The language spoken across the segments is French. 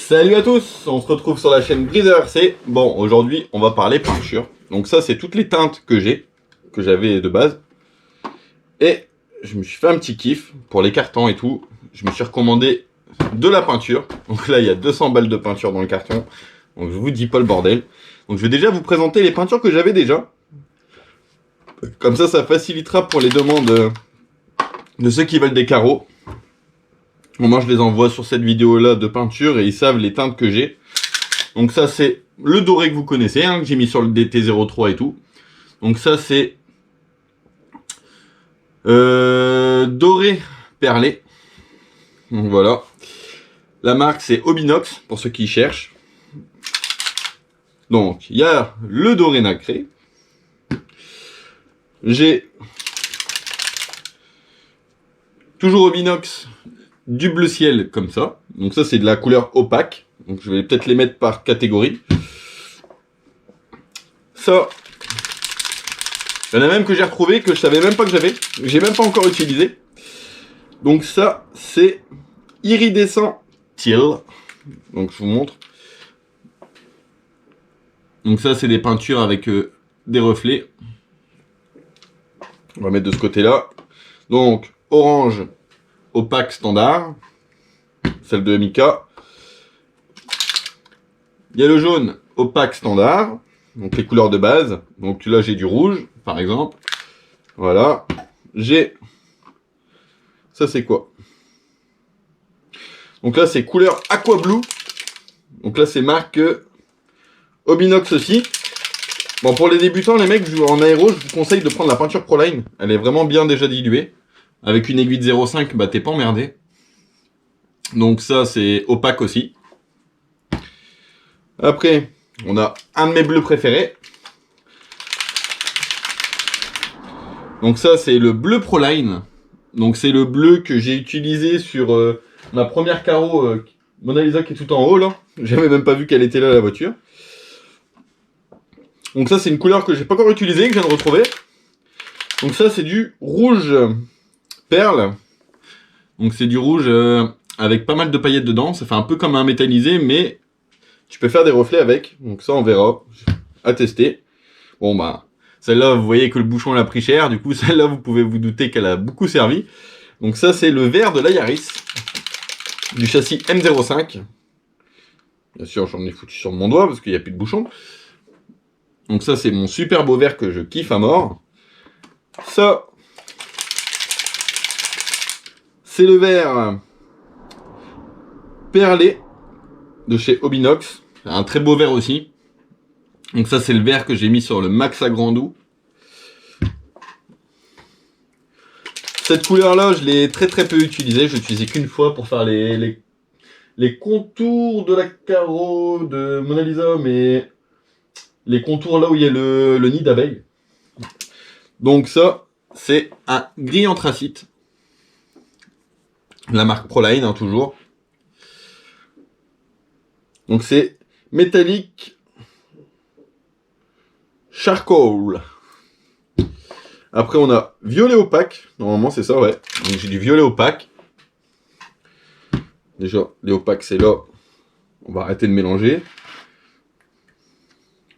Salut à tous, on se retrouve sur la chaîne BreezerRC. Bon, aujourd'hui, on va parler peinture. Donc ça, c'est toutes les teintes que j'avais de base. Et je me suis fait un petit kiff pour les cartons et tout. Je me suis recommandé de la peinture. Donc là, il y a 200 balles de peinture dans le carton. Donc je vous dis pas le bordel. Donc je vais déjà vous présenter les peintures que j'avais déjà. Comme ça facilitera pour les demandes de ceux qui veulent des carreaux. Bon, moi, je les envoie sur cette vidéo-là de peinture et ils savent les teintes que j'ai. Donc ça, c'est le doré que vous connaissez, hein, que j'ai mis sur le DT03 et tout. Donc ça, c'est doré perlé. Donc voilà. La marque, c'est Obinox, pour ceux qui cherchent. Donc, il y a le doré nacré. J'ai toujours Obinox du bleu ciel comme ça. Donc ça, c'est de la couleur opaque. Donc je vais peut-être les mettre par catégorie. Ça, il y en a même que j'ai retrouvé que je savais même pas que j'avais. J'ai même pas encore utilisé. Donc ça, c'est iridescent teal. Donc je vous montre. Donc ça, c'est des peintures avec des reflets. On va mettre de ce côté-là. Donc orange opaque standard. Celle de Mika. Il y a le jaune opaque standard. Donc les couleurs de base. Donc là, j'ai du rouge, par exemple. Voilà. J'ai... Ça, c'est quoi? Donc là, c'est couleur aqua blue. Donc là, c'est marque Obinox aussi. Bon, pour les débutants, les mecs, en aéro, je vous conseille de prendre la peinture Proline. Elle est vraiment bien déjà diluée. Avec une aiguille de 0,5, bah t'es pas emmerdé. Donc ça, c'est opaque aussi. Après, on a un de mes bleus préférés. Donc ça, c'est le bleu Proline. Donc c'est le bleu que j'ai utilisé sur ma première carreau Mona Lisa qui est tout en haut là. J'avais même pas vu qu'elle était là la voiture. Donc ça, c'est une couleur que j'ai pas encore utilisée, que je viens de retrouver. Donc ça, c'est du rouge perle. Donc c'est du rouge avec pas mal de paillettes dedans. Ça fait un peu comme un métallisé, mais tu peux faire des reflets avec. Donc ça, on verra. À tester. Bon bah, celle-là, vous voyez que le bouchon l'a pris cher. Du coup, celle-là, vous pouvez vous douter qu'elle a beaucoup servi. Donc ça, c'est le vert de la Yaris. Du châssis M05. Bien sûr, j'en ai foutu sur mon doigt parce qu'il n'y a plus de bouchon. Donc ça, c'est mon super beau vert que je kiffe à mort. Ça, c'est le vert perlé de chez Obinox. Un très beau vert aussi. Donc ça, c'est le vert que j'ai mis sur le Maxa Grandou. Cette couleur-là, je l'ai très peu utilisée. Je l'ai utilisée qu'une fois pour faire les contours de la carreau de Mona Lisa, mais les contours là où il y a le nid d'abeille. Donc ça, c'est un gris anthracite. La marque Proline, hein, toujours. Donc c'est métallique charcoal. Après on a violet opaque. Normalement c'est ça, ouais. Donc j'ai du violet opaque. Déjà, les opaques c'est là. On va arrêter de mélanger.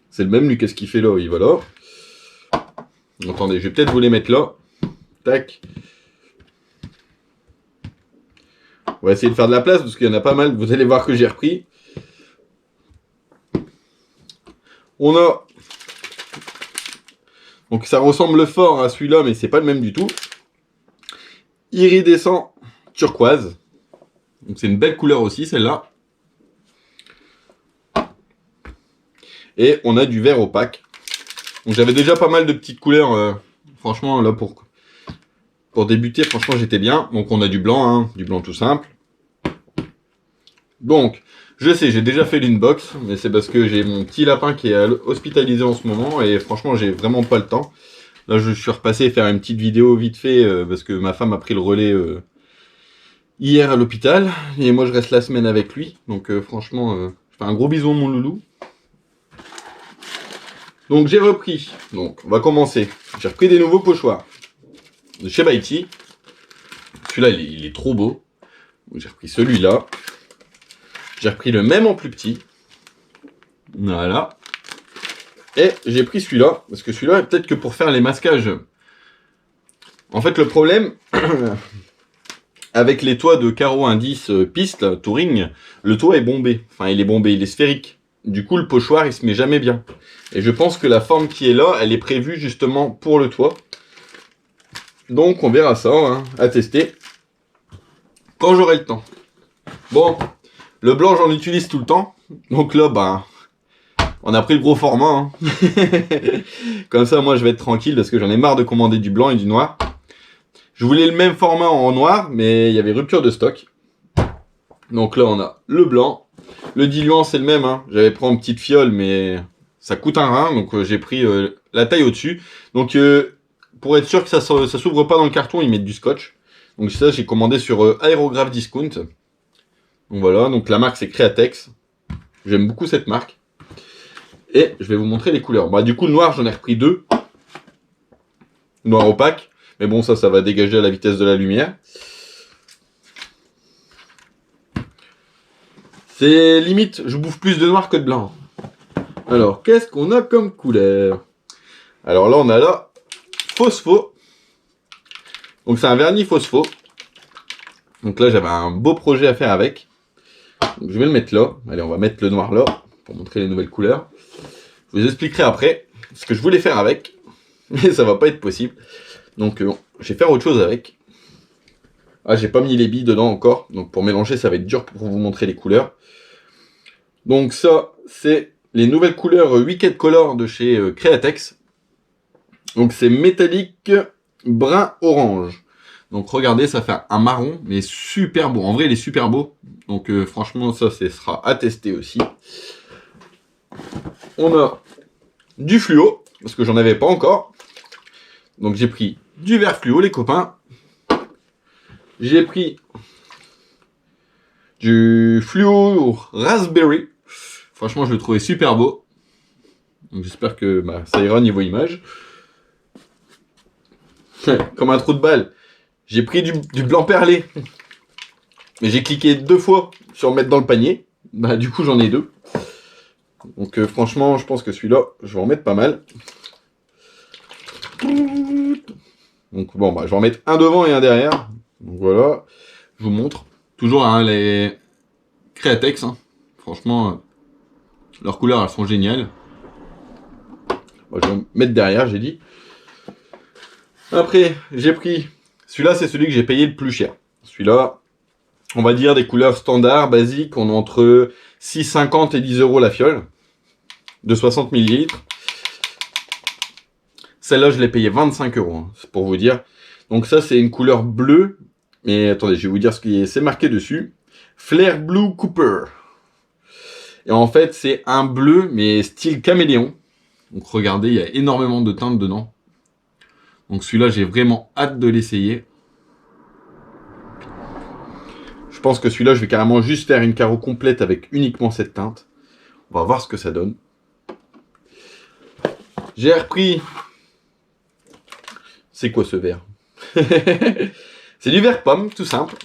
C'est le même, lui, qu'est-ce qu'il fait là? Il va là. Attendez, je vais peut-être vous les mettre là. Tac. On va essayer de faire de la place parce qu'il y en a pas mal. Vous allez voir que j'ai repris. On a... Donc ça ressemble fort à celui-là, mais c'est pas le même du tout. Iridescent turquoise. Donc c'est une belle couleur aussi, celle-là. Et on a du vert opaque. Donc j'avais déjà pas mal de petites couleurs. Franchement, là, pour débuter, franchement, j'étais bien. Donc on a du blanc, hein, du blanc tout simple. Donc, je sais, j'ai déjà fait l'inbox, mais c'est parce que j'ai mon petit lapin qui est hospitalisé en ce moment. Et franchement, j'ai vraiment pas le temps. Là, je suis repassé faire une petite vidéo vite fait, parce que ma femme a pris le relais hier à l'hôpital. Et moi, je reste la semaine avec lui. Donc franchement, je fais un gros bisou mon loulou. Donc j'ai repris, donc on va commencer. J'ai repris des nouveaux pochoirs de chez Baiti. Celui-là, il est trop beau. J'ai repris celui-là. J'ai repris le même en plus petit. Voilà. Et j'ai pris celui-là, parce que celui-là, peut-être que pour faire les masquages. En fait, le problème, avec les toits de carreau indice piste, touring, le toit est bombé. Enfin, il est bombé, il est sphérique. Du coup, le pochoir, il se met jamais bien. Et je pense que la forme qui est là, elle est prévue justement pour le toit. Donc, on verra ça, hein, à tester. Quand j'aurai le temps. Bon, le blanc, j'en utilise tout le temps. Donc là, ben, on a pris le gros format. Hein. Comme ça, moi, je vais être tranquille parce que j'en ai marre de commander du blanc et du noir. Je voulais le même format en noir, mais il y avait rupture de stock. Donc là, on a le blanc. Le diluant, c'est le même. Hein. J'avais pris en petite fiole, mais ça coûte un rein. Donc j'ai pris la taille au-dessus. Donc pour être sûr que ça s'ouvre pas dans le carton, ils mettent du scotch. Donc ça, j'ai commandé sur Aerograph Discount. Donc voilà, donc la marque c'est Createx. J'aime beaucoup cette marque. Et je vais vous montrer les couleurs. Bah, du coup, le noir, j'en ai repris 2. Noir opaque. Mais bon, ça va dégager à la vitesse de la lumière. C'est limite, je bouffe plus de noir que de blanc. Alors, qu'est-ce qu'on a comme couleur? Alors là, on a là Phospho. Donc c'est un vernis Phospho. Donc là, j'avais un beau projet à faire avec. Donc, je vais le mettre là. Allez, on va mettre le noir là pour montrer les nouvelles couleurs. Je vous expliquerai après ce que je voulais faire avec. Mais ça va pas être possible. Donc je vais faire autre chose avec. Ah, j'ai pas mis les billes dedans encore. Donc pour mélanger, ça va être dur pour vous montrer les couleurs. Donc ça, c'est les nouvelles couleurs Wicked Color de chez Createx. Donc c'est métallique brun orange. Donc regardez, ça fait un marron, mais super beau. En vrai, il est super beau. Donc franchement, ça, sera à tester aussi. On a du fluo, parce que j'en avais pas encore. Donc j'ai pris du vert fluo, les copains. J'ai pris du fluo raspberry. Franchement, je le trouvais super beau. Donc j'espère que ça ira niveau image. Comme un trou de balle. J'ai pris du blanc perlé. Mais j'ai cliqué 2 fois sur mettre dans le panier. Bah du coup j'en ai 2. Donc franchement je pense que celui-là je vais en mettre pas mal. Donc bon bah je vais en mettre un devant et un derrière. Donc voilà. Je vous montre. Toujours hein, les Createx. Hein. Franchement leurs couleurs elles sont géniales. Bon, je vais mettre derrière j'ai dit. Après j'ai pris. Celui-là c'est celui que j'ai payé le plus cher. Celui-là. On va dire des couleurs standards, basiques, on est entre 6,50 et 10 € la fiole, de 60 ml. Celle-là, je l'ai payé 25 €, hein, c'est pour vous dire. Donc ça, c'est une couleur bleue, mais attendez, je vais vous dire ce qui est, c'est marqué dessus. Flare Blue Cooper. Et en fait, c'est un bleu, mais style caméléon. Donc regardez, il y a énormément de teintes dedans. Donc celui-là, j'ai vraiment hâte de l'essayer. Je pense que celui-là, je vais carrément juste faire une carreau complète avec uniquement cette teinte. On va voir ce que ça donne. J'ai repris... C'est quoi ce vert? C'est du vert pomme, tout simple.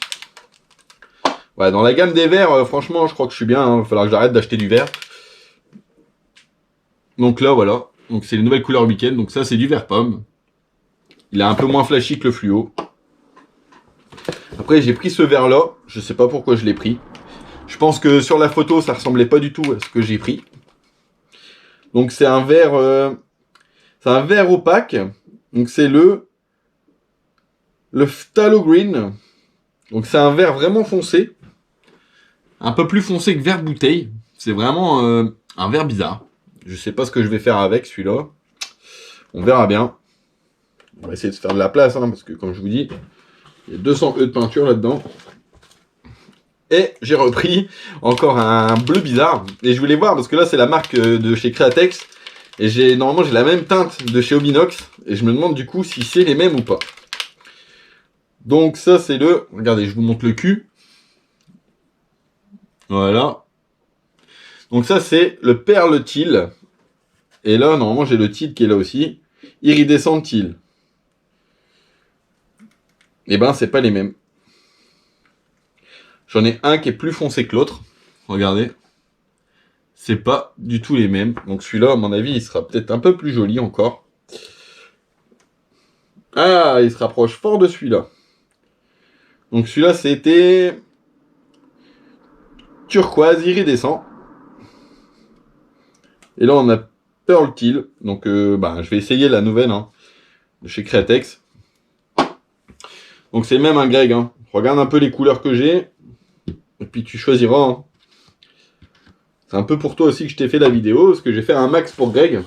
Ouais, dans la gamme des verts, franchement, je crois que je suis bien. Il va falloir que j'arrête d'acheter du vert. Donc là, voilà. Donc c'est les nouvelles couleurs week-end. Donc ça, c'est du vert pomme. Il est un peu moins flashy que le fluo. Après, j'ai pris ce vert-là. Je sais pas pourquoi je l'ai pris. Je pense que sur la photo, ça ressemblait pas du tout à ce que j'ai pris. Donc, c'est un vert opaque. Donc, c'est le Phthalo Green. Donc, c'est un vert vraiment foncé. Un peu plus foncé que vert bouteille. C'est vraiment un vert bizarre. Je sais pas ce que je vais faire avec celui-là. On verra bien. On va essayer de se faire de la place, hein, parce que comme je vous dis, il y a 200 E de peinture là-dedans. Et j'ai repris encore un bleu bizarre. Et je voulais voir, parce que là, c'est la marque de chez Createx. Et normalement, j'ai la même teinte de chez Obinox. Et je me demande du coup si c'est les mêmes ou pas. Donc ça, c'est le... Regardez, je vous montre le cul. Voilà. Donc ça, c'est le perle teal. Et là, normalement, j'ai le teal qui est là aussi. Iridescent teal. Et ben, c'est pas les mêmes. J'en ai un qui est plus foncé que l'autre. regardez. C'est pas du tout les mêmes. Donc celui-là, à mon avis, il sera peut-être un peu plus joli encore. Ah, il se rapproche fort de celui-là. Donc celui-là, c'était turquoise iridescent. Et là, on a Pearl Teal. Donc je vais essayer la nouvelle de chez Createx. Donc c'est même un Greg. Regarde un peu les couleurs que j'ai. Et puis tu choisiras. C'est un peu pour toi aussi que je t'ai fait la vidéo. Parce que j'ai fait un max pour Greg.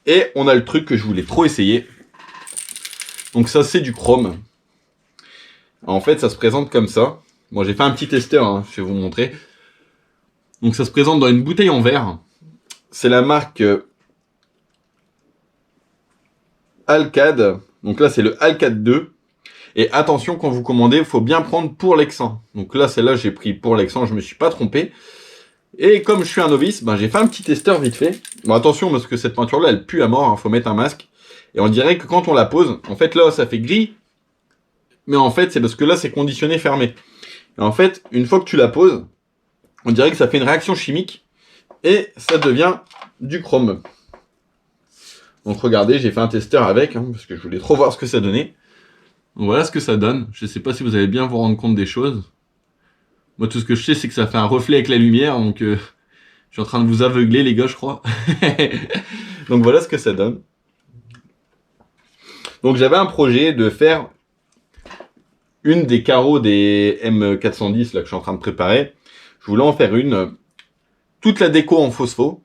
Et on a le truc que je voulais trop essayer. Donc ça, c'est du chrome. En fait, ça se présente comme ça. Bon, j'ai fait un petit testeur, je vais vous montrer. Donc ça se présente dans une bouteille en verre. C'est la marque Alcad. Donc là, c'est le Alcad 2. Et attention, quand vous commandez, il faut bien prendre pour l'Exan. Donc là, celle-là, j'ai pris pour l'Exan, je me suis pas trompé. Et comme je suis un novice, j'ai fait un petit testeur vite fait. Bon, attention, parce que cette peinture-là, elle pue à mort, faut mettre un masque. Et on dirait que quand on la pose, en fait, là, ça fait gris. Mais en fait, c'est parce que là, c'est conditionné fermé. Et en fait, une fois que tu la poses, on dirait que ça fait une réaction chimique. Et ça devient du chrome. Donc regardez, j'ai fait un testeur avec, parce que je voulais trop voir ce que ça donnait. Donc voilà ce que ça donne. Je sais pas si vous allez bien vous rendre compte des choses. Moi, tout ce que je sais, c'est que ça fait un reflet avec la lumière. Donc je suis en train de vous aveugler, les gars, je crois. Donc voilà ce que ça donne. Donc j'avais un projet de faire une des carreaux des M410 là, que je suis en train de préparer. Je voulais en faire une. Toute la déco en phospho.